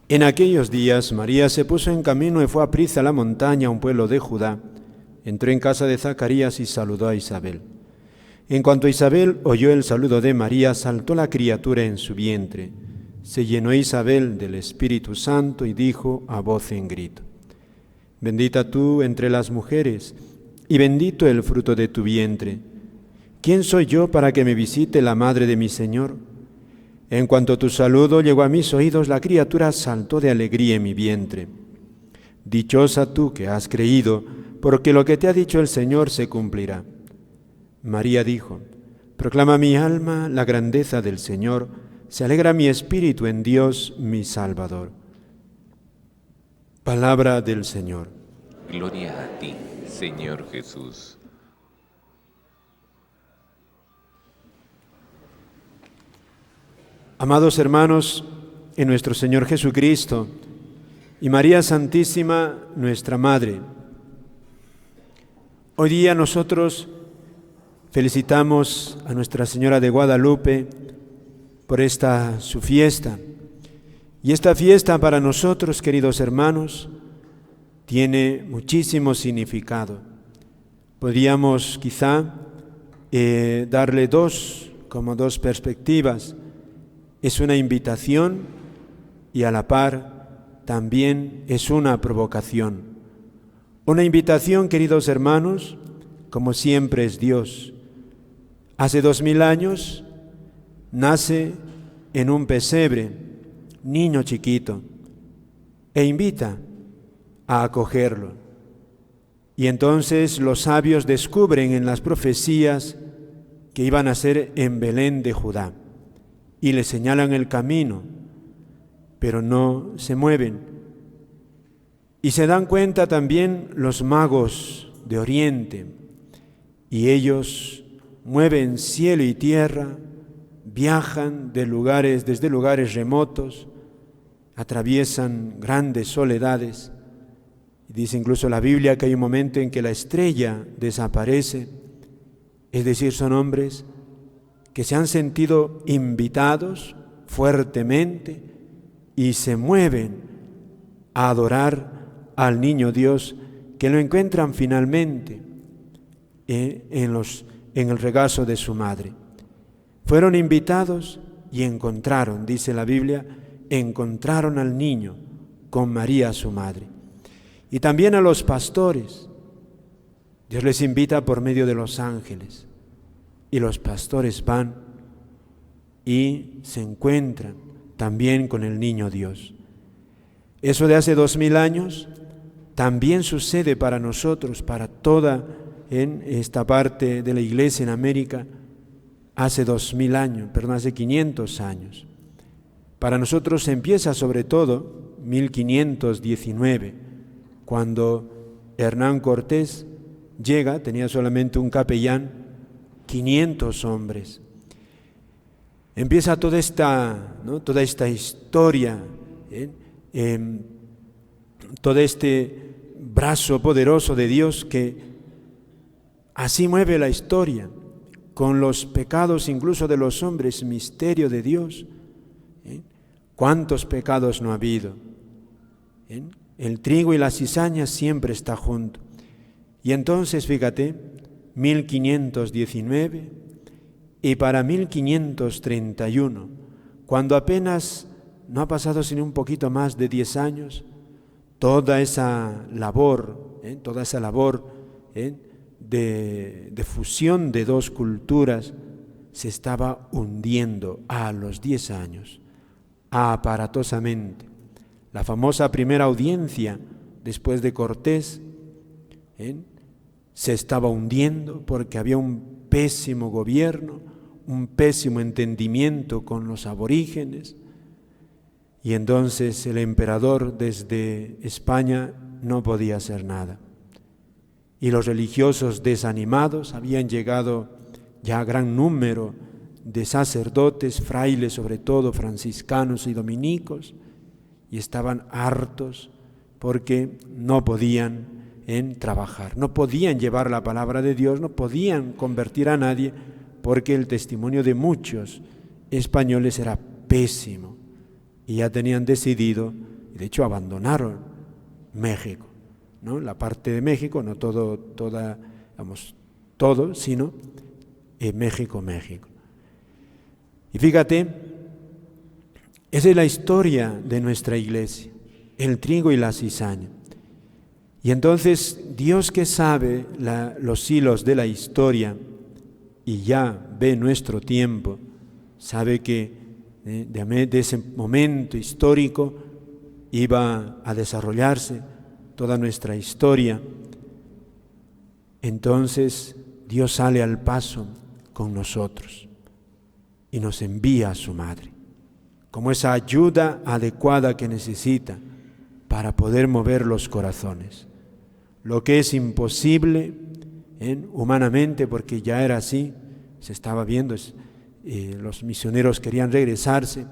En aquellos días María se puso en camino y fue aprisa a la montaña, a un pueblo de Judá. Entró en casa de Zacarías y saludó a Isabel. En cuanto Isabel oyó el saludo de María, saltó la criatura en su vientre. Se llenó Isabel del Espíritu Santo y dijo a voz en grito: Bendita tú entre las mujeres, y bendito el fruto de tu vientre. ¿Quién soy yo para que me visite la madre de mi Señor? En cuanto tu saludo llegó a mis oídos, la criatura saltó de alegría en mi vientre. Dichosa tú que has creído, porque lo que te ha dicho el Señor se cumplirá. María dijo: Proclama mi alma la grandeza del Señor, se alegra mi espíritu en Dios mi Salvador. Palabra del Señor. Gloria a ti, Señor Jesús. Amados hermanos, en nuestro Señor Jesucristo y María Santísima, nuestra Madre, hoy día nosotros felicitamos a Nuestra Señora de Guadalupe por esta su fiesta. Y esta fiesta para nosotros, queridos hermanos, tiene muchísimo significado. Podríamos quizá darle dos perspectivas. Es una invitación y a la par también es una provocación. Una invitación, queridos hermanos, como siempre es Dios. Hace 2000 años nace en un pesebre, niño chiquito, e invita a acogerlo. Y entonces los sabios descubren en las profecías que iban a ser en Belén de Judá. Y le señalan el camino, pero no se mueven. Y se dan cuenta también los magos de Oriente, y ellos mueven cielo y tierra, viajan desde lugares remotos, atraviesan grandes soledades. Dice incluso la Biblia que hay un momento en que la estrella desaparece, es decir, son hombres que se han sentido invitados fuertemente y se mueven a adorar al niño Dios, que lo encuentran finalmente en el regazo de su madre. Fueron invitados y encontraron, dice la Biblia, encontraron al niño con María su madre. Y también a los pastores. Dios les invita por medio de los ángeles. Y los pastores van y se encuentran también con el niño Dios. Eso de hace 2000 años también sucede para nosotros, para toda en esta parte de la iglesia en América, hace 500 años. Para nosotros empieza sobre todo 1519, cuando Hernán Cortés llega, tenía solamente un capellán, 500 hombres. Empieza toda esta historia, todo este brazo poderoso de Dios que así mueve la historia, con los pecados incluso de los hombres, misterio de Dios. ¿Cuántos pecados no ha habido? El trigo y la cizaña siempre está junto. Y entonces, fíjate, 1519 y para 1531, cuando apenas no ha pasado sino un poquito más de 10 años, toda esa labor de fusión de dos culturas se estaba hundiendo a los 10 años, aparatosamente. La famosa primera audiencia después de Cortés, se estaba hundiendo porque había un pésimo gobierno, un pésimo entendimiento con los aborígenes, y entonces el emperador desde España no podía hacer nada. Y los religiosos desanimados, habían llegado ya gran número de sacerdotes, frailes sobre todo, franciscanos y dominicos, y estaban hartos porque no podían trabajar, no podían llevar la palabra de Dios, no podían convertir a nadie, porque el testimonio de muchos españoles era pésimo, y ya tenían decidido y de hecho abandonaron México, ¿no? La parte de México, no todo, sino México. Y fíjate, esa es la historia de nuestra iglesia, el trigo y la cizaña. Y entonces Dios, que sabe los hilos de la historia y ya ve nuestro tiempo, sabe que de ese momento histórico iba a desarrollarse toda nuestra historia. Entonces Dios sale al paso con nosotros y nos envía a su Madre como esa ayuda adecuada que necesita para poder mover los corazones. Lo que es imposible humanamente, porque ya era así, se estaba viendo, los misioneros querían regresarse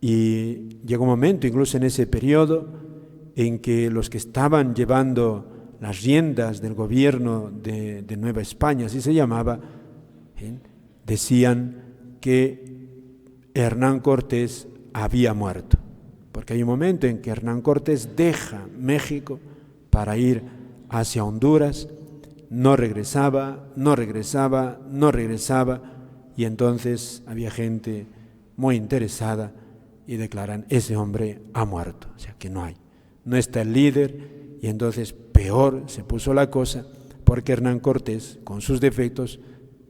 y llegó un momento, incluso en ese periodo, en que los que estaban llevando las riendas del gobierno de Nueva España, así se llamaba, decían que Hernán Cortés había muerto, porque hay un momento en que Hernán Cortés deja México para ir hacia Honduras, no regresaba, y entonces había gente muy interesada y declaran: ese hombre ha muerto, o sea que no está el líder, y entonces peor se puso la cosa, porque Hernán Cortés, con sus defectos,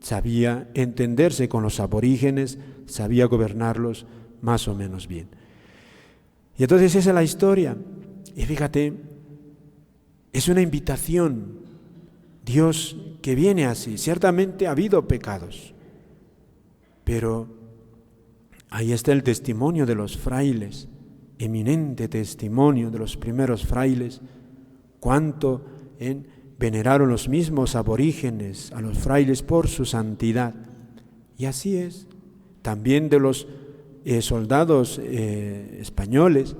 sabía entenderse con los aborígenes, sabía gobernarlos más o menos bien. Y entonces esa es la historia, y fíjate, es una invitación, Dios que viene así. Ciertamente ha habido pecados, pero ahí está el testimonio de los frailes, eminente testimonio de los primeros frailes, cuánto veneraron los mismos aborígenes a los frailes por su santidad. Y así es, también de los soldados españoles,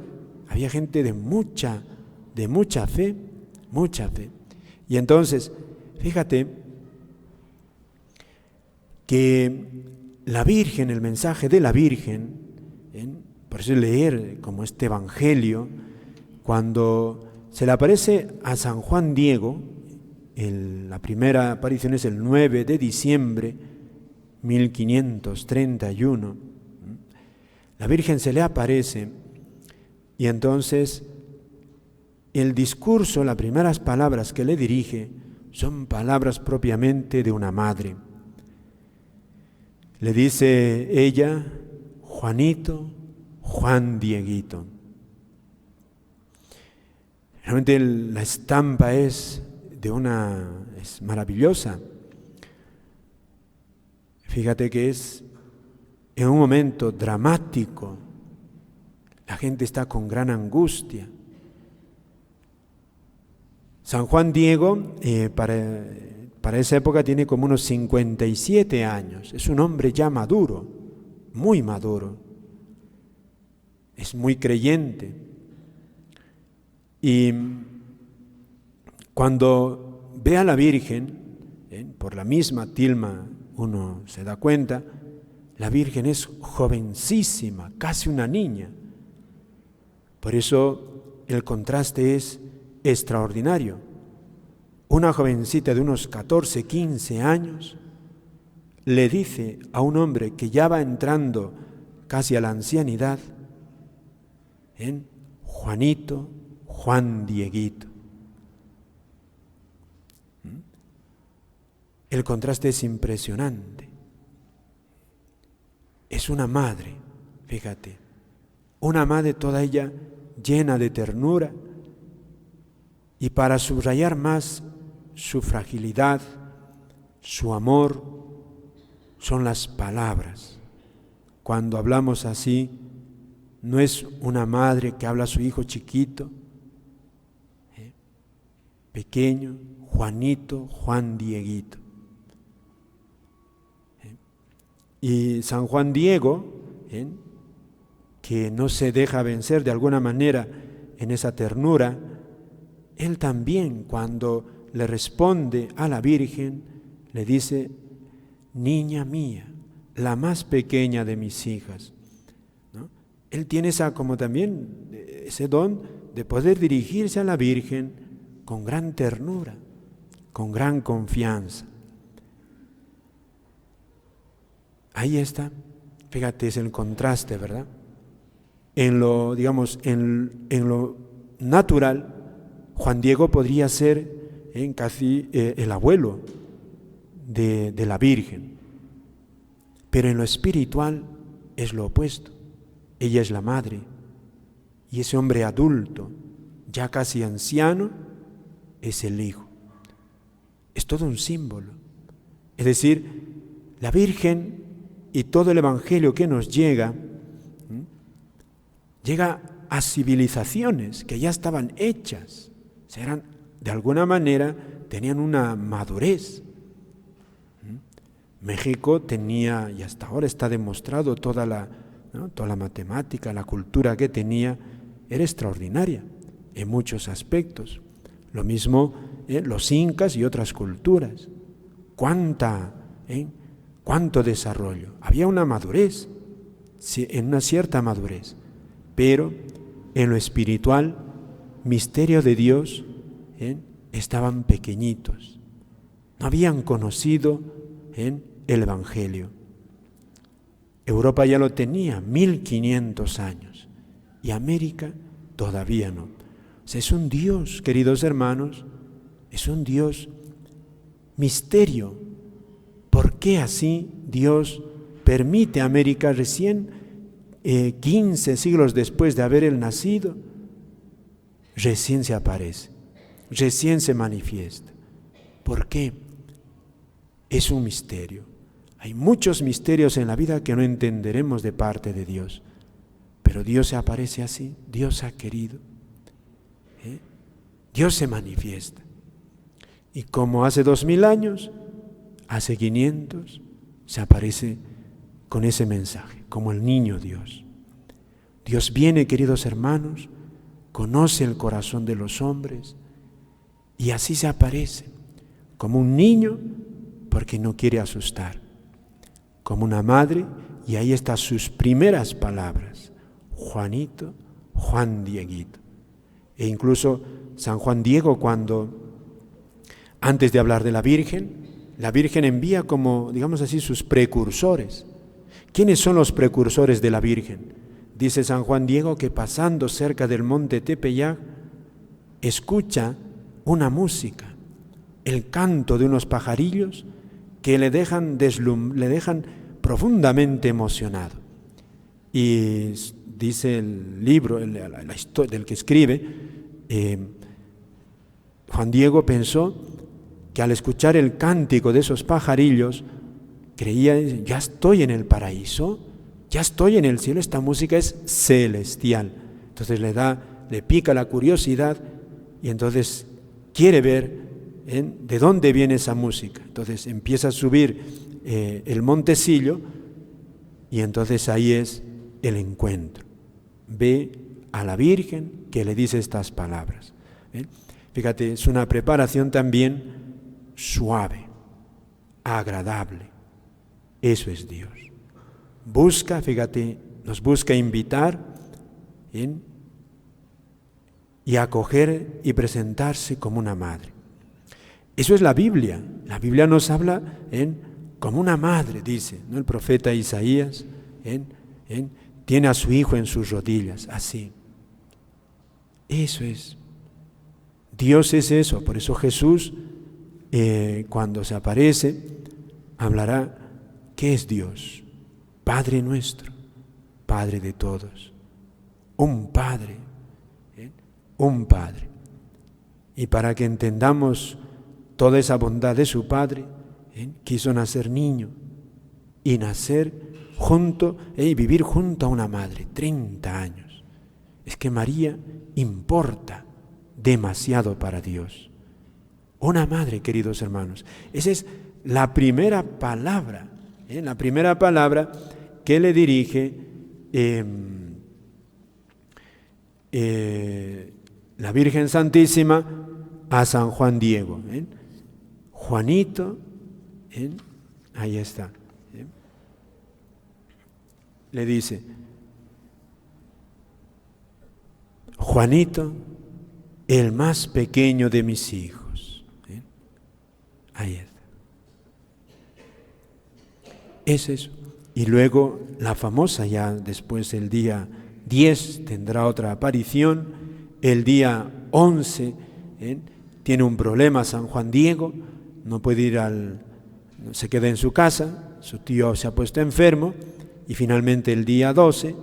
había gente de mucha fe. Y entonces, fíjate que la Virgen, el mensaje de la Virgen, por eso leer como este evangelio, cuando se le aparece a San Juan Diego, la primera aparición es el 9 de diciembre 1531, la Virgen se le aparece y entonces el discurso, las primeras palabras que le dirige son palabras propiamente de una madre. Le dice ella: Juanito, Juan Dieguito. Realmente la estampa es maravillosa. Fíjate que es en un momento dramático, la gente está con gran angustia. San Juan Diego, para esa época tiene como unos 57 años, es un hombre ya maduro, muy maduro, es muy creyente. Y cuando ve a la Virgen, por la misma tilma uno se da cuenta, la Virgen es jovencísima, casi una niña. Por eso el contraste es extraordinario. Una jovencita de unos 14, 15 años le dice a un hombre que ya va entrando casi a la ancianidad, Juanito, Juan Dieguito. El contraste es impresionante. Es una madre, fíjate, una madre toda ella llena de ternura, y para subrayar más su fragilidad, su amor, son las palabras. Cuando hablamos así, no es una madre que habla a su hijo chiquito, pequeño, Juanito, Juan Dieguito. Y San Juan Diego, que no se deja vencer de alguna manera en esa ternura, él también, cuando le responde a la Virgen, le dice: niña mía, la más pequeña de mis hijas, ¿no? Él tiene esa como también ese don de poder dirigirse a la Virgen con gran ternura, con gran confianza. Ahí está, fíjate, es el contraste, ¿verdad? En lo, digamos, en lo natural, Juan Diego podría ser casi el abuelo de la Virgen, pero en lo espiritual es lo opuesto. Ella es la madre, y ese hombre adulto, ya casi anciano, es el hijo. Es todo un símbolo. Es decir, la Virgen y todo el Evangelio que nos llega a civilizaciones que ya estaban hechas, de alguna manera tenían una madurez. México tenía, y hasta ahora está demostrado, toda la matemática, la cultura que tenía, era extraordinaria en muchos aspectos. Lo mismo los incas y otras culturas. Cuánto desarrollo. Había una madurez, en una cierta madurez, pero en lo espiritual, misterio de Dios, estaban pequeñitos. No habían conocido el Evangelio. Europa ya lo tenía, 1500 años, y América todavía no. O sea, es un Dios, queridos hermanos, es un Dios misterio. ¿Por qué así Dios permite a América recién 15 siglos después de haber él nacido? Recién se aparece, recién se manifiesta. ¿Por qué? Es un misterio. Hay muchos misterios en la vida que no entenderemos de parte de Dios, pero Dios se aparece así, Dios ha querido. Dios se manifiesta. Y como hace 2000 años, hace 500, se aparece con ese mensaje, como el niño Dios. Dios viene, queridos hermanos, conoce el corazón de los hombres y así se aparece, como un niño, porque no quiere asustar, como una madre, y ahí están sus primeras palabras: Juanito, Juan Dieguito. E incluso San Juan Diego, antes de hablar de la Virgen envía como, digamos así, sus precursores. ¿Quiénes son los precursores de la Virgen? Dice San Juan Diego que pasando cerca del monte Tepeyac, escucha una música, el canto de unos pajarillos que le dejan profundamente emocionado. Y dice el libro, la historia del que escribe, Juan Diego pensó que al escuchar el cántico de esos pajarillos, creía: ya estoy en el paraíso, ya estoy en el cielo, esta música es celestial. Entonces le pica la curiosidad y entonces quiere ver de dónde viene esa música. Entonces empieza a subir el montecillo y entonces ahí es el encuentro. Ve a la Virgen que le dice estas palabras. Fíjate, es una preparación también suave, agradable. Eso es Dios. Nos busca invitar y acoger y presentarse como una madre. Eso es la Biblia. La Biblia nos habla como una madre, dice, ¿no? El profeta Isaías tiene a su hijo en sus rodillas, así. Eso es. Dios es eso. Por eso Jesús, cuando se aparece, hablará: ¿qué es Dios? Padre nuestro, Padre de todos, un Padre, un Padre. Y para que entendamos toda esa bondad de su Padre, quiso nacer niño y nacer junto y vivir junto a una madre, 30 años. Es que María importa demasiado para Dios. Una madre, queridos hermanos. Esa es la primera palabra, que le dirige la Virgen Santísima a San Juan Diego. Juanito, ahí está. Le dice: Juanito, el más pequeño de mis hijos. Ahí está. Es eso. Y luego la famosa, ya después el día 10 tendrá otra aparición, el día 11 tiene un problema San Juan Diego, no puede ir se queda en su casa, su tío se ha puesto enfermo, y finalmente el día 12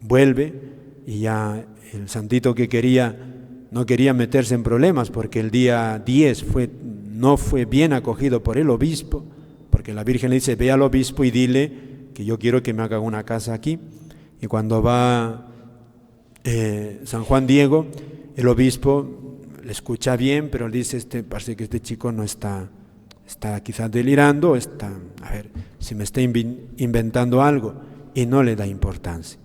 vuelve, y ya el santito que no quería meterse en problemas, porque el día 10 no fue bien acogido por el obispo, porque la Virgen le dice, ve al obispo y dile que yo quiero que me haga una casa aquí. Y cuando va San Juan Diego, el obispo le escucha bien, pero le dice, parece que este chico no está quizás delirando, a ver, si me está inventando algo, y no le da importancia.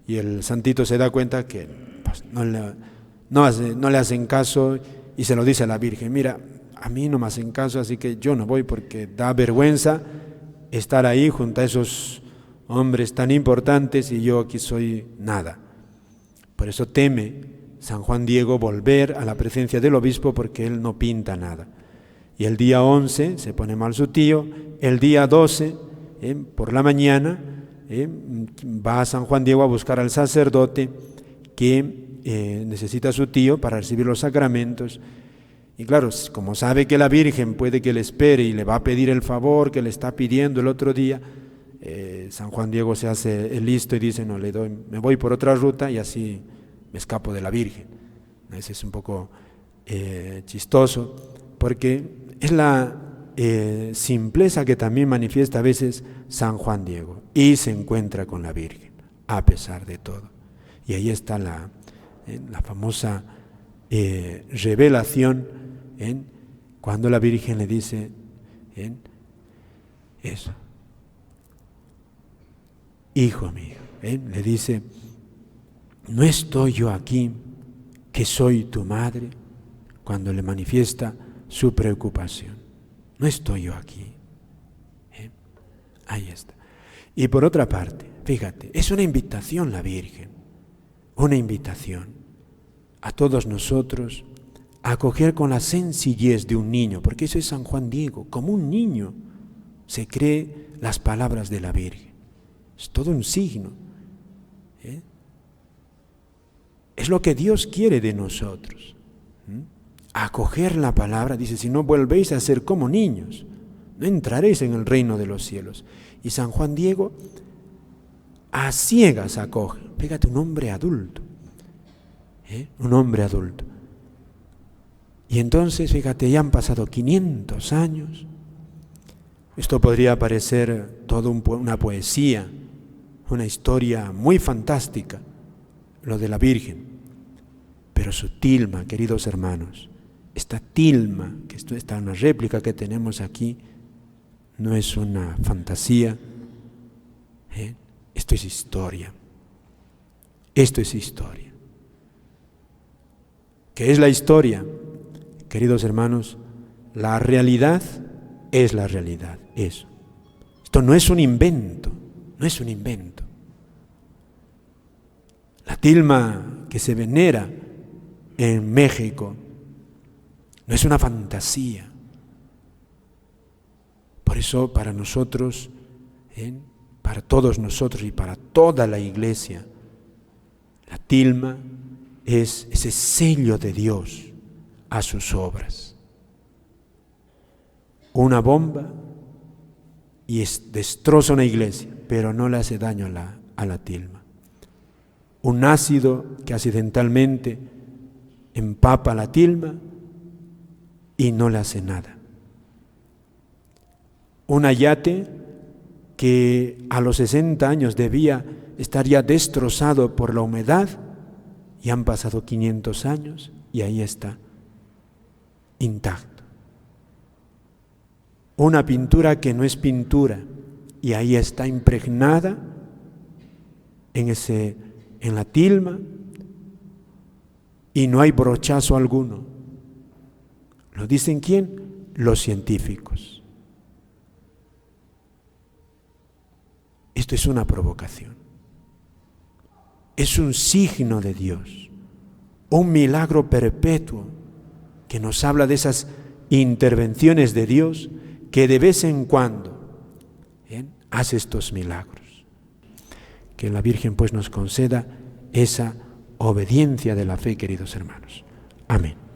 Y el santito se da cuenta que pues, no le hacen caso, y se lo dice a la Virgen, mira, a mí no me hacen caso, así que yo no voy, porque da vergüenza estar ahí junto a esos hombres tan importantes y yo aquí soy nada. Por eso teme San Juan Diego volver a la presencia del obispo, porque él no pinta nada. Y el día 11 se pone mal su tío, el día 12 por la mañana va a San Juan Diego a buscar al sacerdote que necesita a su tío para recibir los sacramentos. Y claro, como sabe que la Virgen puede que le espere y le va a pedir el favor que le está pidiendo el otro día, San Juan Diego se hace el listo y dice, no, me voy por otra ruta y así me escapo de la Virgen. Ese es un poco chistoso, porque es la simpleza que también manifiesta a veces San Juan Diego, y se encuentra con la Virgen, a pesar de todo. Y ahí está la famosa revelación, cuando la Virgen le dice eso, hijo mío, le dice, ¿no estoy yo aquí, que soy tu madre? Cuando le manifiesta su preocupación, no estoy yo aquí. Ahí está. Y por otra parte, fíjate, es una invitación la Virgen, una invitación a todos nosotros a acoger con la sencillez de un niño, porque eso es San Juan Diego, como un niño se cree las palabras de la Virgen. Es todo un signo. Es lo que Dios quiere de nosotros. Acoger la palabra, dice, si no volvéis a ser como niños, no entraréis en el reino de los cielos. Y San Juan Diego a ciegas acoge. Fíjate, un hombre adulto. Un hombre adulto. Y entonces, fíjate, ya han pasado 500 años. Esto podría parecer toda una poesía, una historia muy fantástica, lo de la Virgen. Pero su tilma, queridos hermanos, esta tilma, que esto está en una réplica que tenemos aquí, no es una fantasía. Esto es historia. Esto es historia. ¿Qué es la historia? Queridos hermanos, la realidad es la realidad, eso. Esto no es un invento, no es un invento. La tilma que se venera en México no es una fantasía. Por eso para nosotros, para todos nosotros y para toda la Iglesia, la tilma es ese sello de Dios a sus obras. Una bomba y destroza una iglesia, pero no le hace daño a la tilma. Un ácido que accidentalmente empapa la tilma y no le hace nada. Un ayate que a los 60 años debía estar ya destrozado por la humedad, y han pasado 500 años y ahí está, intacto. Una pintura que no es pintura y ahí está impregnada en la tilma y no hay brochazo alguno. ¿Lo dicen quién? Los científicos. Esto es una provocación. Es un signo de Dios. un milagro perpetuo que nos habla de esas intervenciones de Dios que de vez en cuando hace estos milagros. Que la Virgen pues nos conceda esa obediencia de la fe, queridos hermanos. Amén.